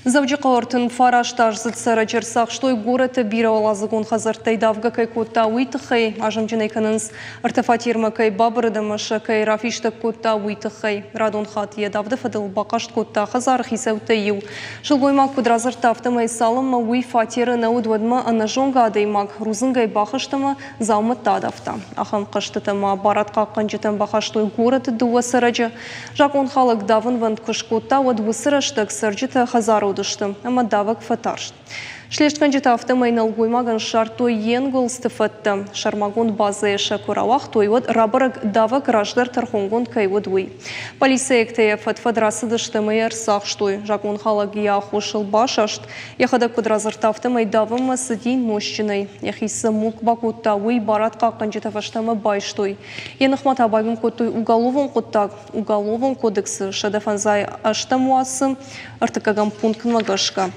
Завджика ортын фараштаж зыцара жерсақ, штой горы бира олазығын қазыртай давға кай котта уйтықай, ажымжын айканыныз артефатирма кай бабырыдымышы кай рафиштік котта уйтықай. Радон хатия давды фадыл бақашт котта қазар хисауты ю. Жылгоймақ кудразыр тафтымай салымма уй фатиры наудвадма анажонға адаймақ рузынгай бақыштымы заумыт тадафта. Ахам қыштытыма баратқа қанжытын бақаштой горы дуа сырajы. Жакон халық давын вант күш котта вад высыраштық сыржыты хазар удыштым, ама давак фатаршт. Шлештkan житафты майнал гоймаган шартой енгол стыфатты. Шармагон базы шакуравах тойвод рабарак давак раждар тархонгон кайвод уй. Полиция эктея фатфадрасы дышты майер сахштой. Жакон халаг я хошыл башашт. Яхада кудразыртафты майдавыма сыдин мощиной. Яхисы мук бакутта уй барат какан житафаштама байштой. Енахмат абайвым коттой уголовон коттак. Уголовон кодексы шадафанзай аштамуасы артыкагам пункт магашка.